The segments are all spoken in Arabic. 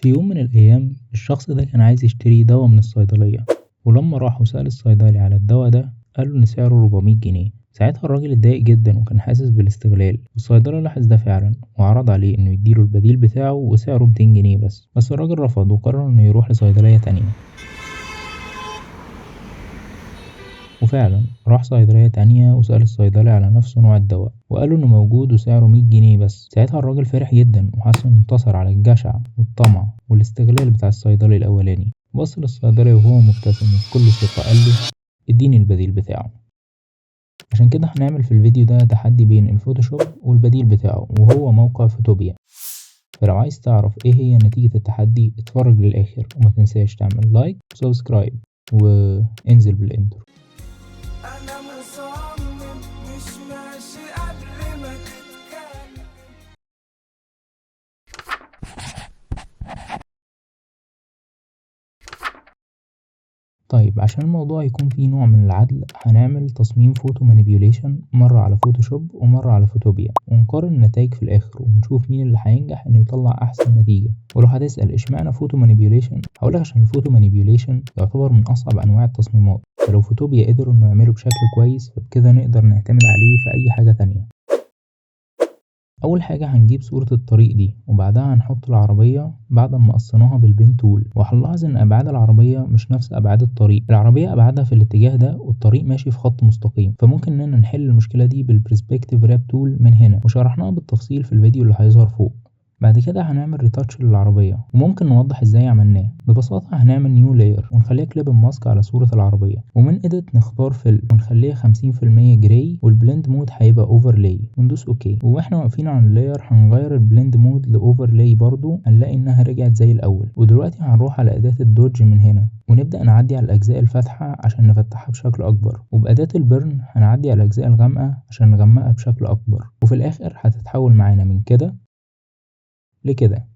في يوم من الأيام الشخص ده كان عايز يشتري دوا من الصيدلية، ولما راح وسأل الصيدلي على الدوا ده قاله إن سعره 400 جنيه. ساعتها الراجل اتضايق جدا وكان حاسس بالاستغلال، والصيدلي لاحظ ده فعلا وعرض عليه إنه يديله البديل بتاعه وسعره 200 جنيه بس الراجل رفض وقرر إنه يروح لصيدلية تانية. وفعلا راح صيدلية تانية وسأل الصيدلي على نفس نوع الدواء وقاله إنه موجود وسعره 100 جنيه بس. ساعتها الراجل فرح جدا وحس إنه انتصر على الجشع والطمع والاستغلال بتاع الصيدلي الأولاني. بص للصيدلي وهو مبتسم وبكل ثقة قاله اديني البديل بتاعه. عشان كده هنعمل في الفيديو ده تحدي بين الفوتوشوب والبديل بتاعه وهو موقع فوتوبيا. فلو عايز تعرف ايه هي نتيجة التحدي اتفرج للآخر وما تنساش تعمل لايك وسبسكرايب وانزل بالانترو. أنا مصمم مش ماشي قبل ما تتكلم. طيب عشان الموضوع يكون فيه نوع من العدل هنعمل تصميم فوتو مانيبيوليشن مرة على فوتوشوب ومرة على فوتوبيا ونقارن النتائج في الآخر ونشوف مين اللي هينجح إنه يطلع أحسن نتيجة. ولو هتسأل اشمعنى فوتو مانيبيوليشن هقولك عشان الفوتو مانيبيوليشن يعتبر من أصعب أنواع التصميمات، فلو فوتوبيا قدروا إنه يعمله بشكل كويس فبكده نقدر نعتمد عليه في أي حاجة تانية. أول حاجة هنجيب صورة الطريق دي وبعدها هنحط العربية بعد ما قصيناها بالبين تول، وهنلاحظ إن أبعاد العربية مش نفس أبعاد الطريق. العربية أبعادها في الاتجاه ده والطريق ماشي في خط مستقيم، فممكن إننا نحل المشكلة دي بالبرسبكتيف راب تول من هنا وشرحناها بالتفصيل في الفيديو اللي هيظهر فوق. بعد كده هنعمل ريتاتش للعربية وممكن نوضح ازاي عملناه. ببساطة هنعمل نيو لاير ونخليها كليب ماسك على صورة العربية، ومن اديت نختار فيل ونخليها 50% جراي والبلند مود هيبقى اوفرلاي وندوس اوكي. واحنا واقفين على اللاير هنغير البلند مود لاوفرلاي برضو هنلاقي انها رجعت زي الاول. ودلوقتي هنروح على اداة الدوج من هنا ونبدأ نعدي على الأجزاء الفاتحة عشان نفتحها بشكل أكبر، وبأداة البرن هنعدي على الأجزاء الغامقة عشان نغمقها بشكل أكبر، وفي الآخر هتتحول معانا من كده لكده.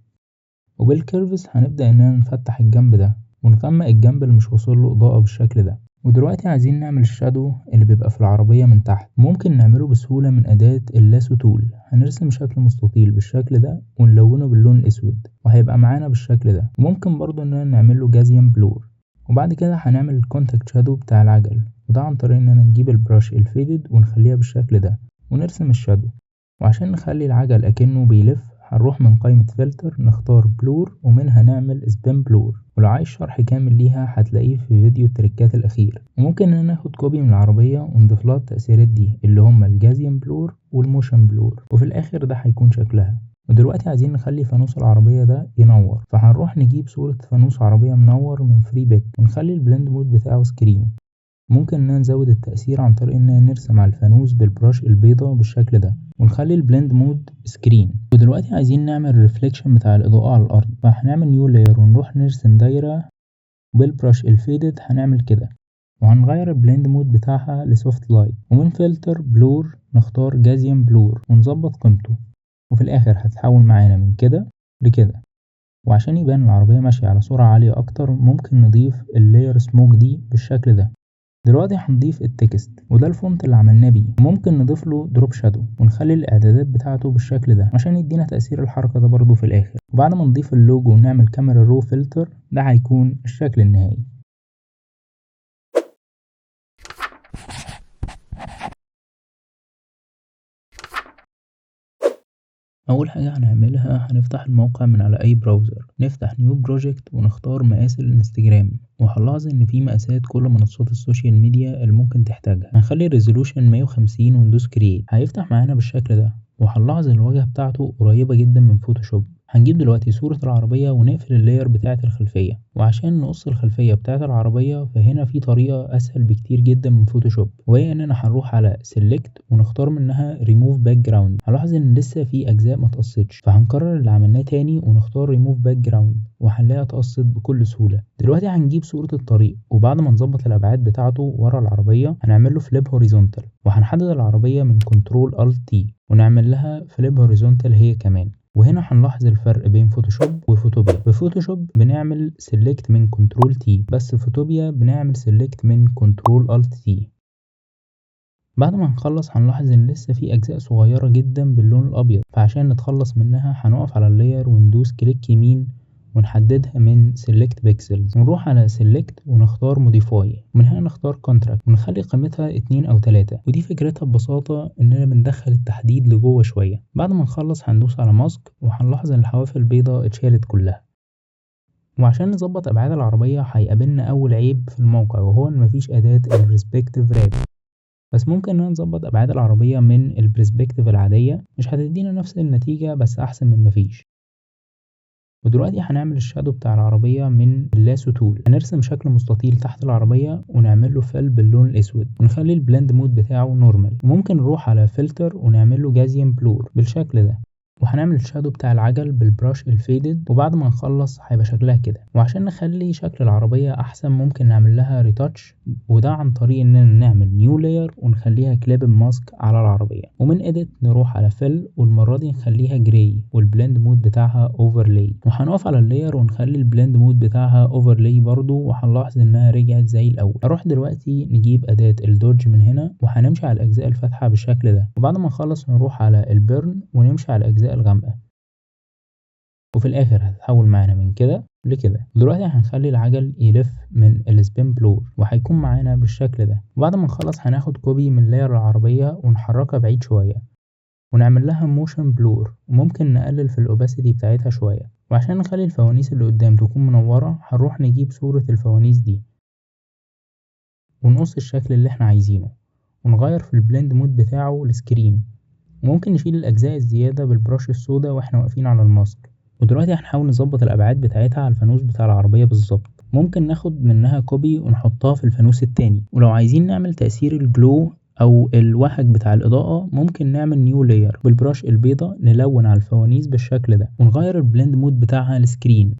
وبالكيرفز هنبدأ إننا نفتح الجنب ده ونغمق الجنب اللي مش واصله إضاءة بالشكل ده. ودلوقتي عايزين نعمل الشادو اللي بيبقى في العربية من تحت، ممكن نعمله بسهولة من أداة اللاسو تول. هنرسم شكل مستطيل بالشكل ده ونلونه باللون الأسود وهيبقى معانا بالشكل ده. وممكن برضو إننا نعمله جازيان بلور. وبعد كده هنعمل الكونتاكت شادو بتاع العجل، وده عن طريق إننا نجيب البراش الفيدد ونخليها بالشكل ده ونرسم الشادو. وعشان نخلي العجل أكنه بيلف هنروح من قائمة فلتر نختار بلور ومنها نعمل سبين بلور، ولو عايز شرح كامل ليها هتلاقيه في فيديو التريكات الأخير. وممكن إننا ناخد كوبي من العربية ونضيف لها التأثيرات دي اللي هما الجازيان بلور والموشن بلور، وفي الآخر ده هيكون شكلها. ودلوقتي عايزين نخلي فانوس العربية ده ينور، فهنروح نجيب صورة فانوس عربية منور من فري بيك ونخلي البلند مود بتاعه سكرين. ممكن إننا نزود التأثير عن طريق إننا نرسم على الفانوس بالبراش البيضة بالشكل ده ونخلي البلند مود سكرين. ودلوقتي عايزين نعمل الريفليكشن بتاع الإضاءة على الأرض، فهنعمل نيو لاير ونروح نرسم دايرة بالبراش الفيدد هنعمل كده، وهنغير البلند مود بتاعها لسوفت لايت، ومن فلتر بلور نختار جازيان بلور ونظبط قيمته، وفي الآخر هتتحول معانا من كده لكده. وعشان يبان العربية ماشية على سرعة عالية أكتر ممكن نضيف اللاير سموك دي بالشكل ده. دلوقتي هنضيف التكست وده الفونت اللي عملناه بيه، ممكن نضيف له دروب شادو ونخلي الاعدادات بتاعته بالشكل ده عشان يدينا تأثير الحركة ده برضو في الاخر. وبعد ما نضيف اللوجو ونعمل كاميرا رو فلتر ده هيكون الشكل النهائي. اول حاجة هنعملها هنفتح الموقع من على اي براوزر، نفتح نيو بروجكت ونختار مقاس الانستجرام، وهنلاحظ ان في مقاسات كل منصات السوشيال ميديا اللي ممكن تحتاجها. هنخلي الريزولوشن 150 وندوس كرييت هيفتح معانا بالشكل ده، وهنلاحظ الواجهة بتاعته قريبة جدا من فوتوشوب. هنجيب دلوقتي صورة العربية ونقفل اللاير بتاعة الخلفية، وعشان نقص الخلفية بتاعة العربية فهنا في طريقة أسهل بكتير جدا من فوتوشوب، وهي إننا هنروح على سيلكت ونختار منها ريموف باك جراوند. هنلاحظ إن لسه في أجزاء ما اتقصتش، فهنكرر اللي عملناه تاني ونختار ريموف باك جراوند وهنلاقيها اتقصت بكل سهولة. دلوقتي هنجيب صورة الطريق وبعد ما نظبط الأبعاد بتاعته ورا العربية هنعمله فليب هوريزونتال، وهنحدد العربية من كنترول الت تي ونعمل لها فليب هوريزونتال هي كمان. وهنا هنلاحظ الفرق بين فوتوشوب وفوتوبيا. بفوتوشوب بنعمل سيلكت من كنترول تي، بس فوتوبيا بنعمل سيلكت من كنترول الت تي. بعد ما نخلص هنلاحظ ان لسه في اجزاء صغيرة جدا باللون الابيض، فعشان نتخلص منها هنقف على اللاير وندوس كليك يمين ونحددها من select pixels، ونروح على select ونختار modify، ومن هنا نختار contract ونخلي قيمتها 2 أو 3. ودي فكرتها ببساطة إننا بندخل التحديد لجوه شوية. بعد ما نخلص هندوس على ماسك وهنلاحظ إن الحواف البيضاء اتشالت كلها. وعشان نظبط أبعاد العربية هيقابلنا أول عيب في الموقع، وهو إن مفيش أداة البرسبكتيف راب، بس ممكن إننا نظبط أبعاد العربية من البرسبكتيف العادية. مش هتدينا نفس النتيجة بس أحسن من مفيش. ودلوقتي هنعمل الشادو بتاع العربية من اللاسو تول. هنرسم شكل مستطيل تحت العربية ونعمله فيل باللون الأسود، ونخلي البلند مود بتاعه نورمال. وممكن نروح على فلتر ونعمله جازيان بلور بالشكل ده. وهنعمل الشادو بتاع العجل بالبراش الفيدد، وبعد ما نخلص هيبقى شكلها كده. وعشان نخلي شكل العربية احسن ممكن نعمل لها ريتاتش، وده عن طريق اننا نعمل نيو لاير ونخليها كليب ماسك على العربية. ومن اديت نروح على فيل، والمرة دي نخليها جراي والبلند مود بتاعها اوفرلاي. وهنقف على اللاير ونخلي البلند مود بتاعها اوفرلاي برضو، وهنلاحظ انها رجعت زي الاول. هروح دلوقتي نجيب اداة الدوج من هنا، وهنمشي على الاجزاء الفاتحة بالشكل ده. وبعد ما نخلص نروح على البيرن ونمشي على الاجزاء الغامقة، وفي الاخر هتتحول معانا من كده لكده. دلوقتي هنخلي العجل يلف من السبين بلور، وهيكون معانا بالشكل ده. وبعد ما نخلص هناخد كوبي من لاير العربية ونحركها بعيد شوية، ونعمل لها موشن بلور، وممكن نقلل في الاوباسيتي بتاعتها شوية. وعشان نخلي الفوانيس اللي قدام تكون منورة هنروح نجيب صورة الفوانيس دي ونقص الشكل اللي احنا عايزينه، ونغير في البلند مود بتاعه السكرين. وممكن نشيل الاجزاء الزيادة بالبراش السوداء واحنا واقفين على الماسك. ودلوقتي هنحاول نظبط الابعاد بتاعتها على الفانوس بتاع العربية بالظبط. ممكن ناخد منها كوبي ونحطها في الفانوس التاني. ولو عايزين نعمل تأثير الجلو او الوهج بتاع الاضاءة ممكن نعمل نيو لاير بالبراش البيضة، نلون على الفوانيس بالشكل ده، ونغير البلند مود بتاعها لسكرين.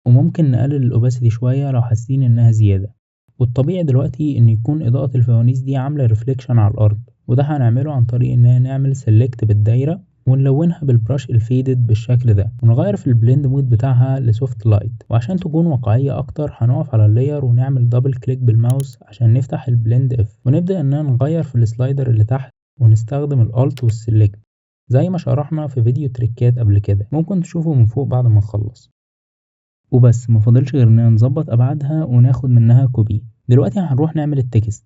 وممكن نقلل الاوباسيتي شوية لو حاسين انها زيادة. والطبيعي دلوقتي ان يكون اضاءة الفوانيس دي عاملة ريفليكشن على الارض، وده هنعمله عن طريق اننا نعمل سيلكت بالدايرة ونلونها بالبراش الفيدد بالشكل ده، ونغير في البلند مود بتاعها لسوفت لايت. وعشان تكون واقعية اكتر هنقف على اللاير ونعمل دبل كليك بالماوس عشان نفتح البلند اف، ونبدأ اننا نغير في السلايدر اللي تحت، ونستخدم الالت والسلكت زي ما شرحنا في فيديو تريكات قبل كده. ممكن تشوفه من فوق بعد ما نخلص. وبس مفضلش غير اننا نظبط ابعادها وناخد منها كوبي. دلوقتي هنروح نعمل التكست.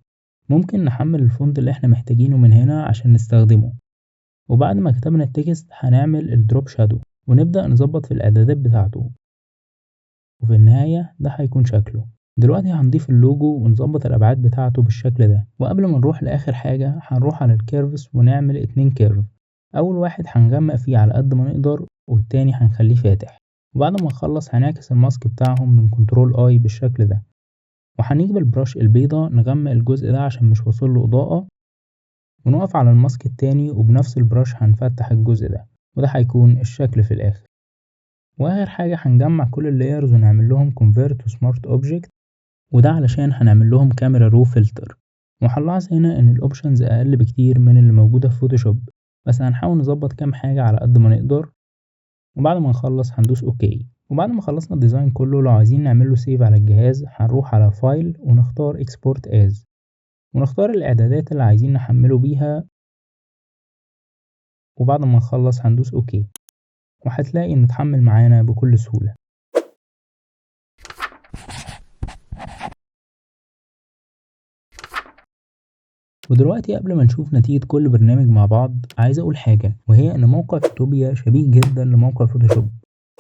ممكن نحمل الفونت اللي احنا محتاجينه من هنا عشان نستخدمه. وبعد ما كتبنا التكست هنعمل الدروب شادو ونبدأ نظبط في الاعدادات بتاعته، وفي النهاية ده هيكون شكله. دلوقتي هنضيف اللوجو ونظبط الابعاد بتاعته بالشكل ده. وقبل ما نروح لاخر حاجة هنروح على الكيرفز ونعمل 2 كيرف. اول واحد هنغمق فيه على قد ما نقدر، والتاني هنخليه فاتح. وبعد ما نخلص هنعكس الماسك بتاعهم من كنترول اي بالشكل ده، وهنيجي بالبراش البيضة نغمق الجزء ده عشان مش واصل له اضاءة، ونقف على الماسك التاني وبنفس البراش هنفتح الجزء ده، وده هيكون الشكل في الاخر. واخر حاجة هنجمع كل اللايرز ونعمل لهم convert to smart object، وده علشان هنعمل لهم كاميرا رو فلتر. وهنلاحظ هنا ان الاوبشنز اقل بكتير من اللي موجودة في فوتوشوب، بس هنحاول نظبط كام حاجة على قد ما نقدر. وبعد ما نخلص هندوس اوكي. وبعد ما خلصنا الديزاين كله لو عايزين نعمله سيف على الجهاز هنروح على فايل ونختار export as، ونختار الاعدادات اللي عايزين نحمله بيها. وبعد ما نخلص هندوس اوكي، وهتلاقي انه اتحمل معانا بكل سهولة. ودلوقتي قبل ما نشوف نتيجة كل برنامج مع بعض عايز اقول حاجة، وهي ان موقع فوتوبيا شبيه جدا لموقع فوتوشوب.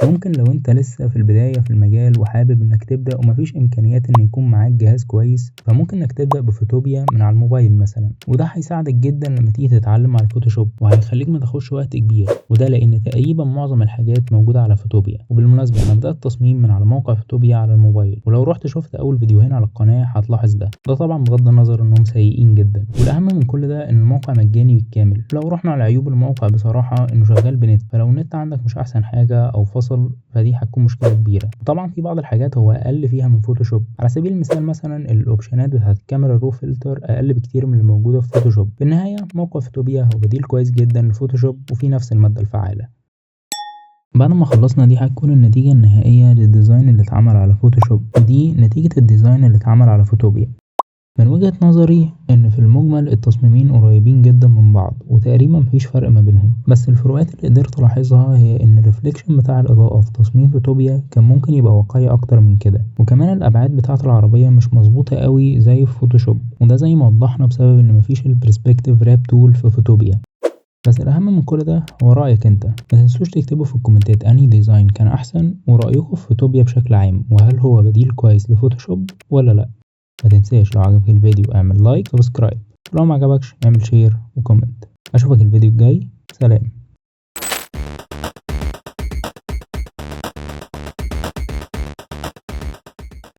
ممكن لو انت لسه في البداية في المجال وحابب انك تبدأ ومفيش امكانيات ان يكون معاك جهاز كويس، فممكن انك تبدأ بفوتوبيا من على الموبايل مثلا، وده هيساعدك جدا لما تيجي تتعلم على الفوتوشوب، وهيخليك ما تاخدش وقت كبير. وده لان تقريبا معظم الحاجات موجودة على فوتوبيا. وبالمناسبة انا بدأت تصميم من على موقع فوتوبيا على الموبايل، ولو رحت شفت اول فيديوهين على القناة هتلاحظ ده طبعا بغض النظر انهم سيئين جدا. والاهم من كل ده ان الموقع مجاني بالكامل. لو رحنا على عيوب الموقع بصراحة انه شغال بنت، فلو النت عندك مش احسن حاجة او فصل فدي هتكون مشكلة كبيرة. طبعا في بعض الحاجات هو اقل فيها من فوتوشوب. على سبيل المثال مثلا الاوبشنات بتاعت الكاميرا رو فلتر اقل بكتير من اللي موجودة في فوتوشوب. في النهاية موقع فوتوبيا هو بديل كويس جدا لفوتوشوب وفي نفس المادة الفعالة. بعد ما خلصنا دي هتكون النتيجة النهائية للديزاين اللي اتعمل على فوتوشوب، ودي نتيجة الديزاين اللي اتعمل على فوتوبيا. من وجهة نظري ان في المجمل التصميمين قريبين جدا من بعض وتقريبا مفيش فرق ما بينهم، بس الفروقات اللي قدرت الاحظها هي ان الريفليكشن بتاع الاضاءة في تصميم فوتوبيا كان ممكن يبقى واقعي اكتر من كده، وكمان الابعاد بتاعة العربية مش مظبوطة قوي زي في فوتوشوب، وده زي ما وضحنا بسبب ان مفيش البرسبكتيف راب تول في فوتوبيا. بس الأهم من كل ده هو رأيك انت، متنسوش تكتبوا في الكومنتات انهي ديزاين كان أحسن ورأيكم في فوتوبيا بشكل عام، وهل هو بديل كويس لفوتوشوب ولا لأ. متنساش لو عجبك الفيديو اعمل لايك سبسكرايب، ولو معجبكش اعمل شير وكومنت. أشوفك الفيديو الجاي، سلام.